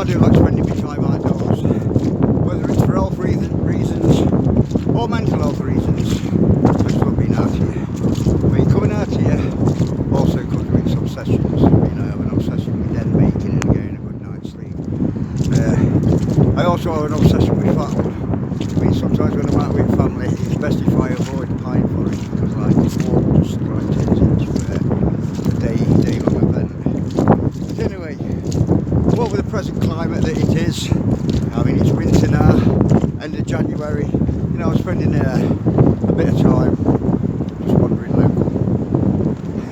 I do like spending my time outdoors, whether it's for health reasons or mental health reasons. I just love being out here. I mean, coming out here also comes with some sessions. I have an obsession with den making and getting a good night's sleep. I also have an obsession with fatwood. I mean, sometimes when I'm out with family, it's best if I avoid pine forest because like the walk just turns into a day-long event. But anyway, what with the present climate that it is, I mean it's winter now, end of January, I'm spending a bit of time just wandering local.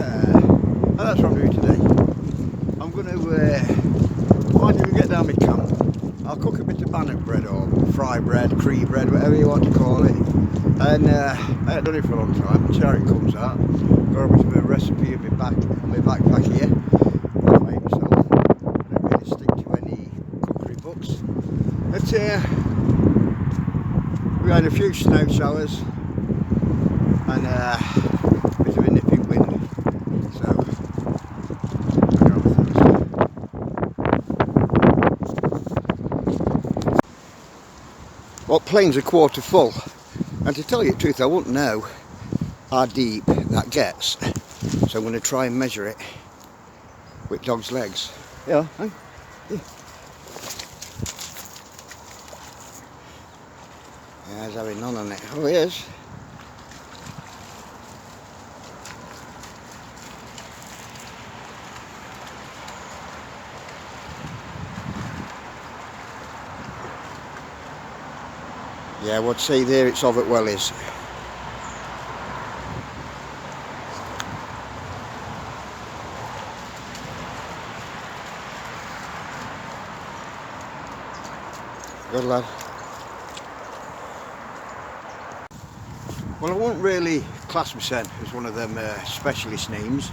And that's what I'm doing today. I'm going to get down my camp. I'll cook a bit of bannock bread or fry bread, cree bread, whatever you want to call it. And I haven't done it for a long time. See how it comes out. Got a bit of a recipe in my backpack here. I made myself. I don't really stick to any cookery books. But we had a few snow showers and a bit of a nipping wind. So well, plane's a quarter full, and to tell you the truth, I won't know how deep that gets, so I'm going to try and measure it with dog's legs. Yeah, yeah. Yeah, he's having none on it. Oh, he is. Yeah, I would say there it's of it well is. Good lad. Well, I won't really class myself as one of them specialist names,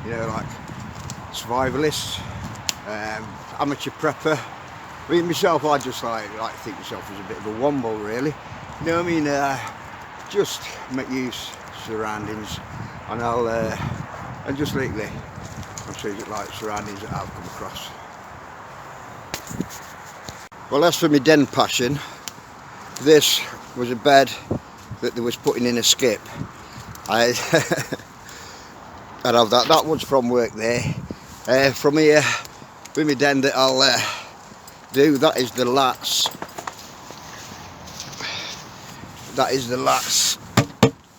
like survivalist, amateur prepper. I mean, myself, I just like to think myself as a bit of a womble, really. You know what I mean? Just make use of surroundings, and and just lately, I'm seeing it like surroundings that I've come across. Well, as for my den passion, this was a bed that they was putting in a skip. I have that. That was from work there. From here, with my den that I'll do, that is the lats. That is the lats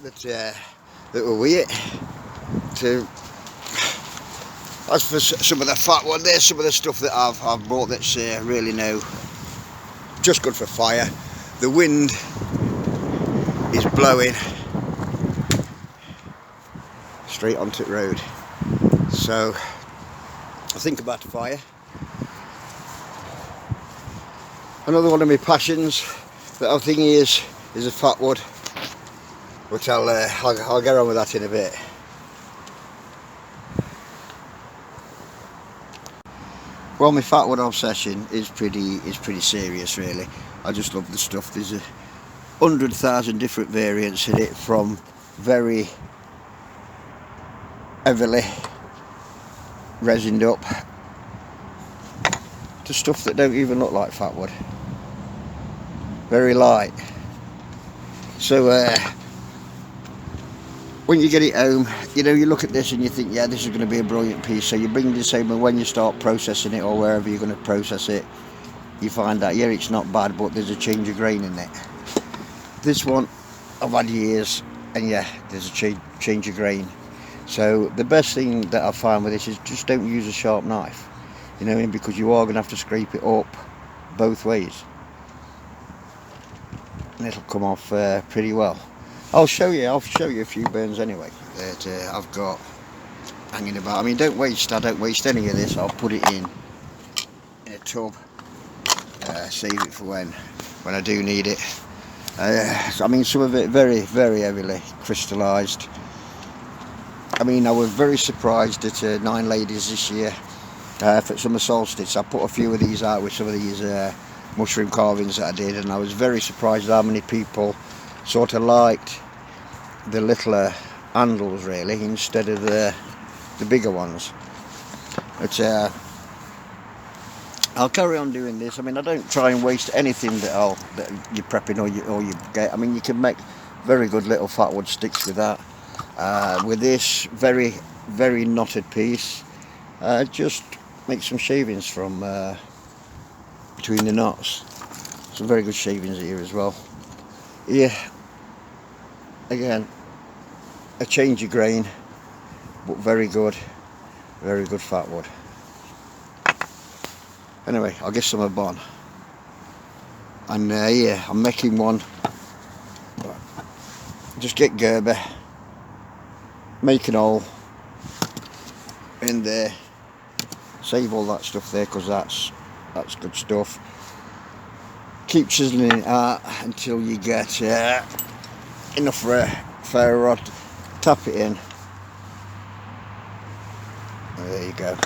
that were with it. As for some of the fat one, there's some of the stuff that I've bought that's really just good for fire. The wind is blowing straight onto the road, so I think about a fire. Another one of my passions that I think is a fatwood, which I'll get on with that in a bit. Well, my fatwood obsession is pretty serious, really. I just love the stuff. There's 100,000 different variants in it, from very heavily resined up to stuff that don't even look like fatwood. Very light. So when you get it home, you look at this and you think, yeah, this is going to be a brilliant piece. So you bring this home, and when you start processing it, or wherever you're going to process it, you find out, yeah, it's not bad, but there's a change of grain in it. This one I've had years, and yeah, there's a change of grain. So the best thing that I find with this is just don't use a sharp knife, because you are going to have to scrape it up both ways, and it'll come off pretty well. I'll show you a few burns anyway that I've got hanging about. I mean, I don't waste any of this. I'll put it in a tub, save it for when I do need it. I mean, some of it very, very heavily crystallised. I mean, I was very surprised at 9 ladies this year for summer solstice. I put a few of these out with some of these mushroom carvings that I did, and I was very surprised how many people sort of liked the littler handles, really, instead of the bigger ones. But I'll carry on doing this. I mean, I don't try and waste anything that you're prepping or you get. I mean, you can make very good little fatwood sticks with that. With this very knotted piece, just make some shavings from between the knots. Some very good shavings here as well. Yeah, again, a change of grain, but very good fatwood. Anyway, I'll get some of Bon. And yeah, I'm making one. Just get Gerber, make an hole in there, save all that stuff there, because that's good stuff. Keep chiseling it out until you get enough for a ferro rod. Tap it in. There you go.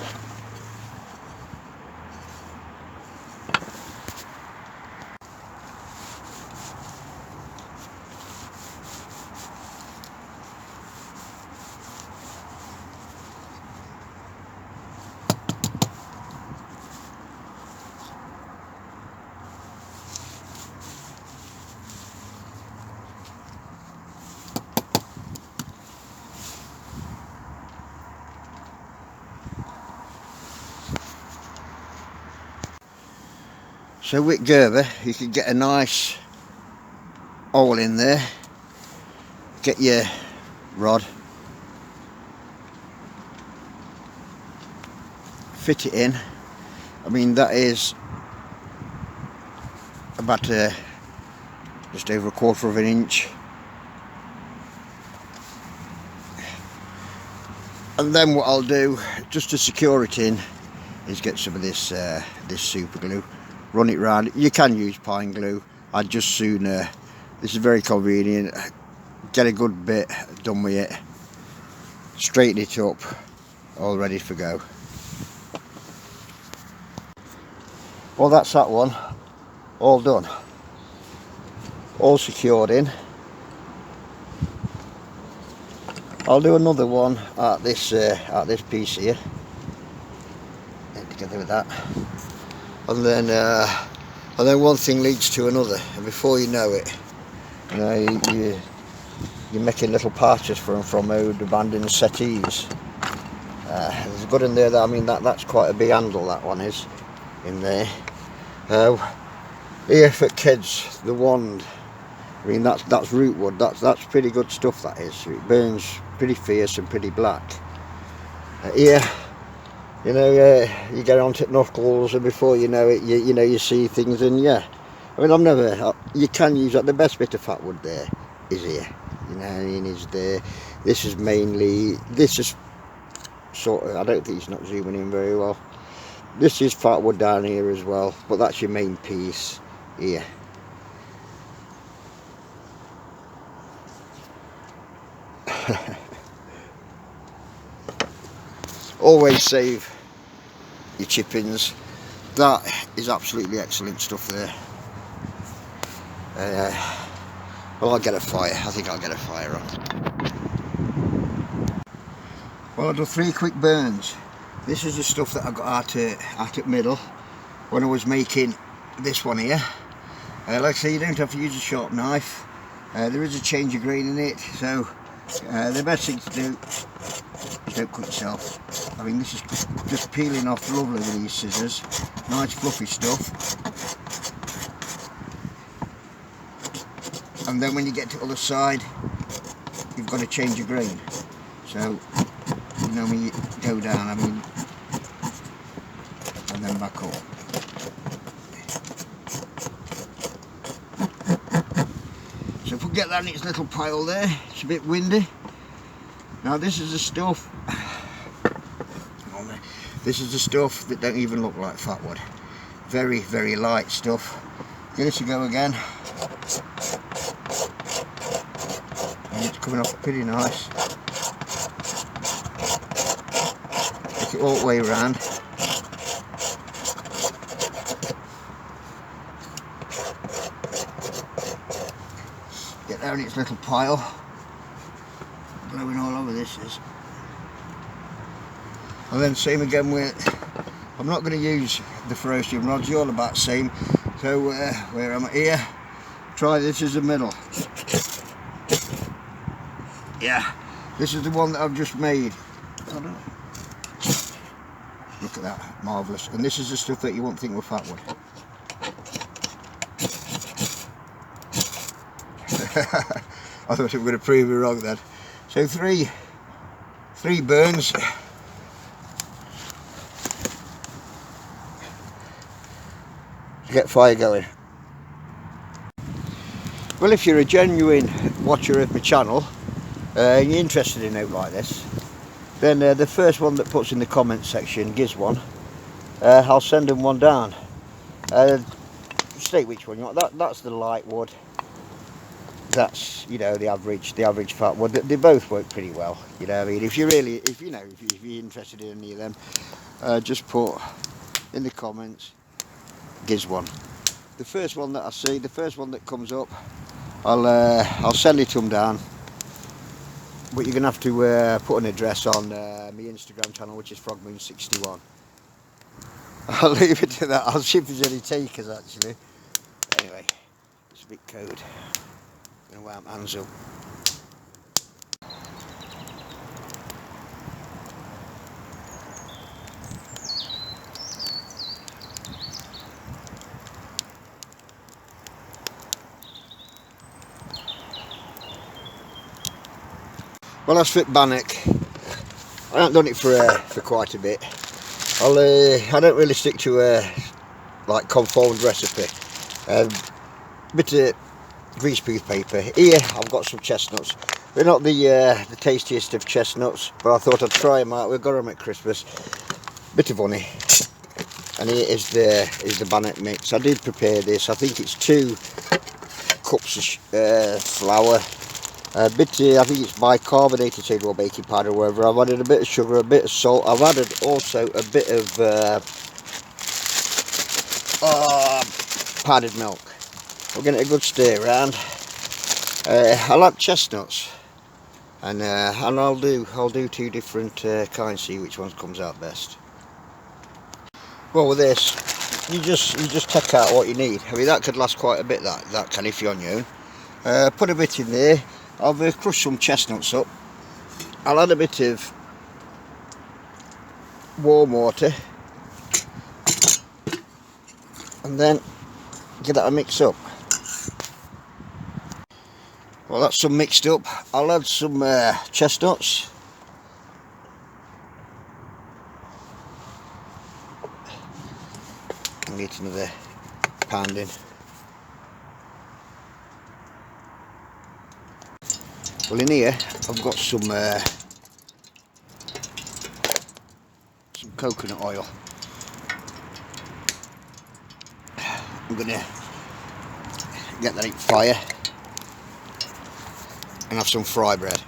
So with Gerber, you can get a nice hole in there, get your rod, fit it in. I mean, that is about just over 1/4 of an inch. And then what I'll do, just to secure it in, is get some of this super glue. Run it round. You can use pine glue. I'd just sooner, this is very convenient, get a good bit done with it, straighten it up, all ready for go. Well, that's that one, all done, all secured in. I'll do another one at this piece here, together with that. And then one thing leads to another, and before you know it, you know, you're making little patches from old abandoned settees. There's a good in there. I mean, that's quite a big handle. That one is in there. Here for kids, the wand. I mean, that's root wood. That's pretty good stuff. That is. It burns pretty fierce and pretty black. Here, you know, you get onto knuckles, and before you know it, you see things. And yeah, I mean, you can use that. The best bit of fatwood there is here. You know, and is there. This is sort of. I don't think it's not zooming in very well. This is fatwood down here as well, but that's your main piece here. Always save your chippings. That is absolutely excellent stuff there. Well, I'll get a fire. I think I'll get a fire on. Well, I'll do 3 quick burns. This is the stuff that I got out at middle when I was making this one here. Like I say, you don't have to use a sharp knife. There is a change of grain in it, so the best thing to do is don't cut yourself. I mean, this is just peeling off lovely with these scissors. Nice fluffy stuff. And then when you get to the other side, you've got to change your grain. So, you know, when you go down, I mean, and then back up. So if we get that in its little pile there, it's a bit windy. Now this is the stuff, that don't even look like fatwood. Very, very light stuff. Give it a go again. And it's coming off pretty nice. Take it all the way around. Get there in its little pile. Blowing all over this is. And then same again with I'm not going to use the ferocious rods, you're all about the same. So where am I here? Try this as the middle. Yeah, this is the one that I've just made. Look at that, marvellous. And this is the stuff that you won't think were fatwood. I thought it would have proved me wrong then. So three burns. To get fire going. Well, if you're a genuine watcher of my channel and you're interested in out like this, then the first one that puts in the comments section, gizone, I'll send them one down. State which one you want. That's the light wood. That's, you know, the average fat wood. They both work pretty well. You know what I mean? If you're interested in any of them, just put in the comments gizone. The first one that I see, the first one that comes up, I'll send it to them down. But you're gonna have to put an address on my Instagram channel, which is frogmoon61. I'll leave it to that. I'll see if there's any takers actually. Anyway, it's a bit cold. I'm gonna wipe my hands up. Well, that's fit bannock. I haven't done it for quite a bit. I don't really stick to a like conformed recipe. Bit of greaseproof paper. Here I've got some chestnuts. They're not the tastiest of chestnuts, but I thought I'd try them out. We've got them at Christmas. Bit of honey, and here is the bannock mix. I did prepare this. I think it's 2 cups of flour. I think it's bicarbonated soda or baking powder or whatever. I've added a bit of sugar, a bit of salt. I've added also a bit of powdered milk. We're getting a good stir around. I like chestnuts, and I'll do 2 different kinds. See which one comes out best. Well, with this, you just take out what you need. I mean, that could last quite a bit. That can, if you're on your own. Put a bit in there. I've crushed some chestnuts up. I'll add a bit of warm water and then give that a mix up. Well, that's some mixed up. I'll add some chestnuts. I'll get another pound in. Well, in here I've got some coconut oil. I'm gonna get that in fire and have some fry bread.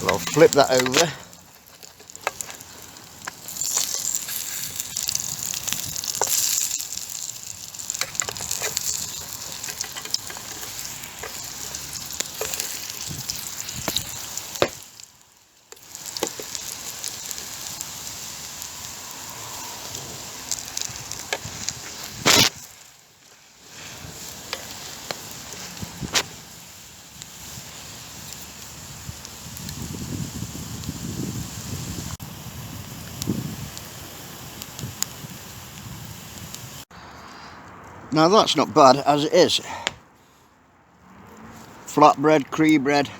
Well, I'll flip that over. Now that's not bad as it is. Flatbread, cream bread.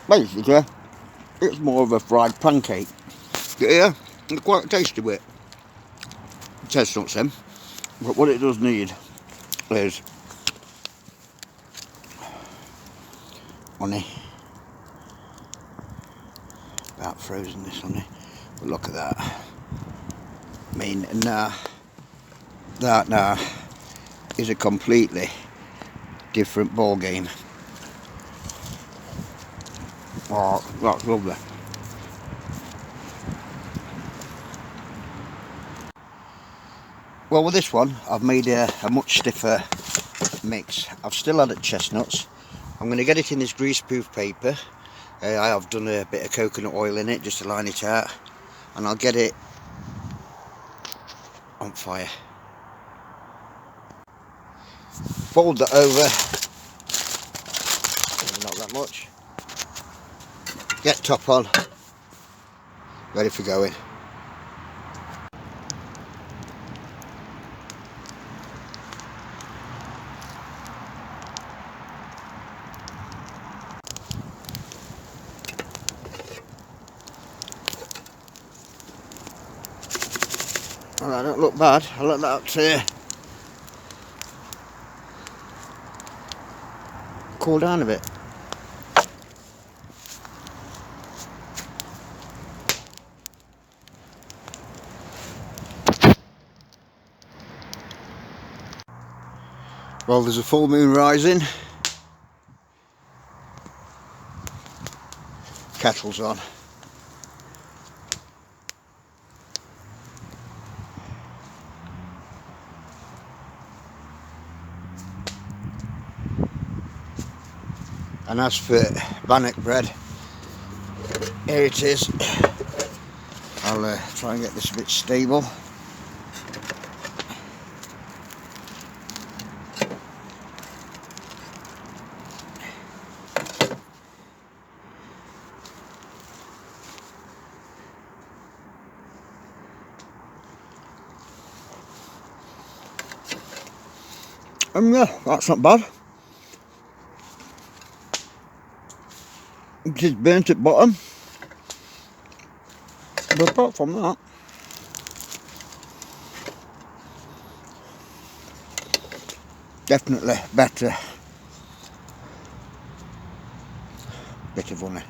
Basically, it's more of a fried pancake. Yeah, it's quite tasty with it. Chestnuts then. But what it does need is honey. About frozen this honey. But look at that. I mean, that now is a completely different ball game. Oh, that's lovely. Well, with this one, I've made a much stiffer mix. I've still added chestnuts. I'm going to get it in this greaseproof paper. I have done a bit of coconut oil in it just to line it out, and I'll get it on fire. Fold that over, maybe not that much. Get top on, ready for going. Well, that don't look bad. I'll let that cool down a bit. Well, there's a full moon rising. Kettle's on. And as for bannock bread, here it is. I'll try and get this a bit stable. Yeah, that's not bad. It is burnt at bottom, but apart from that, definitely better. Bit of honey.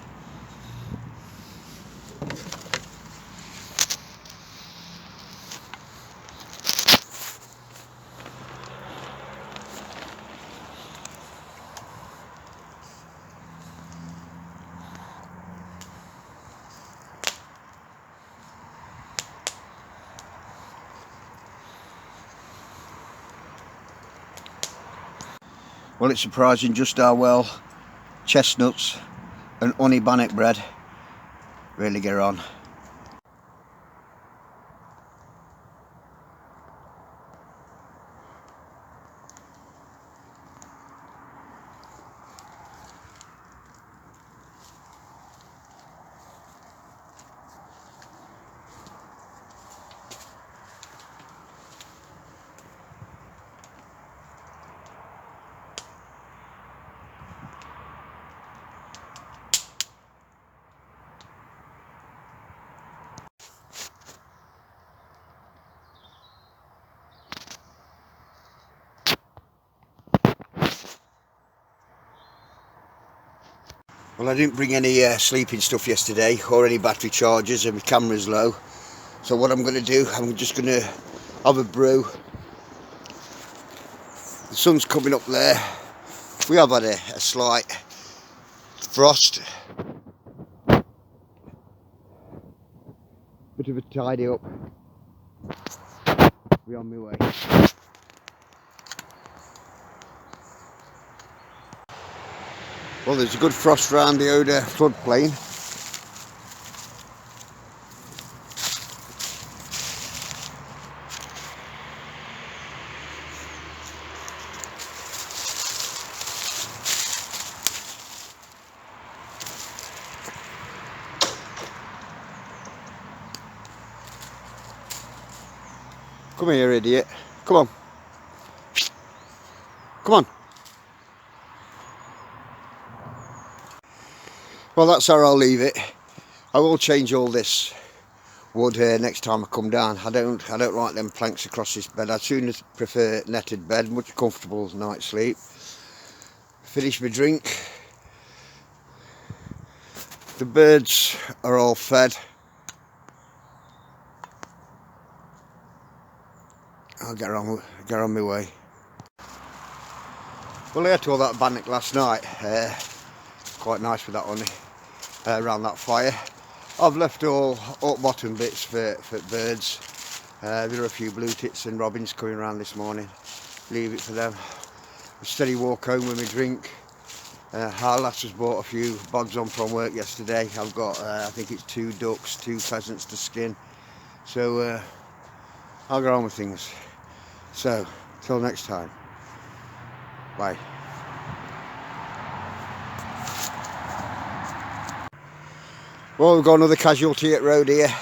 Well, it's surprising just how well chestnuts and honey bannock bread really get on. Well, I didn't bring any sleeping stuff yesterday or any battery chargers, and my camera's low. So what I'm going to do, I'm just going to have a brew. The sun's coming up there. We have had a slight frost. Bit of a tidy up. Be on my way. Well, there's a good frost round the Oder floodplain. Come here, idiot. Come on. Come on. Well, that's how I'll leave it. I will change all this wood here next time I come down. I don't like them planks across this bed. I'd sooner prefer netted bed, much comfortable night's sleep. Finish my drink. The birds are all fed. I'll get on my way. Well, I ate all that bannock last night. Quite nice with that honey around that fire. I've left all up bottom bits for birds. There are a few blue tits and robins coming around this morning. Leave it for them. A steady walk home with my drink. Our lass has bought a few bods on from work yesterday. I've got, I think it's 2 ducks, 2 pheasants to skin. So I'll get on with things. So, till next time. Bye. Well, we've got another casualty at road here.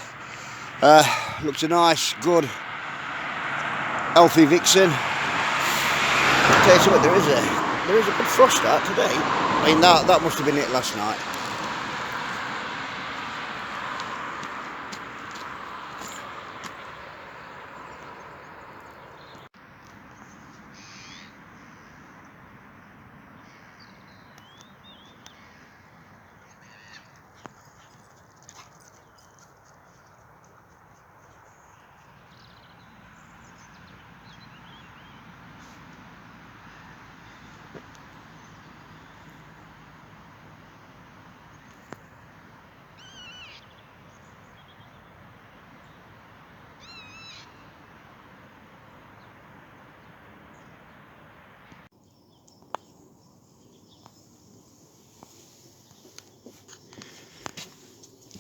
Looks a nice, good, healthy vixen. I'll tell you something, there is a good frost out today. I mean, that must have been it last night.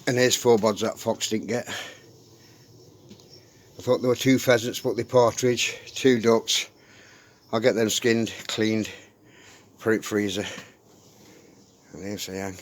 And here's 4 bods that fox didn't get. I thought there were 2 pheasants, but the partridge, 2 ducks. I'll get them skinned, cleaned, put it in freezer. And here's the hang.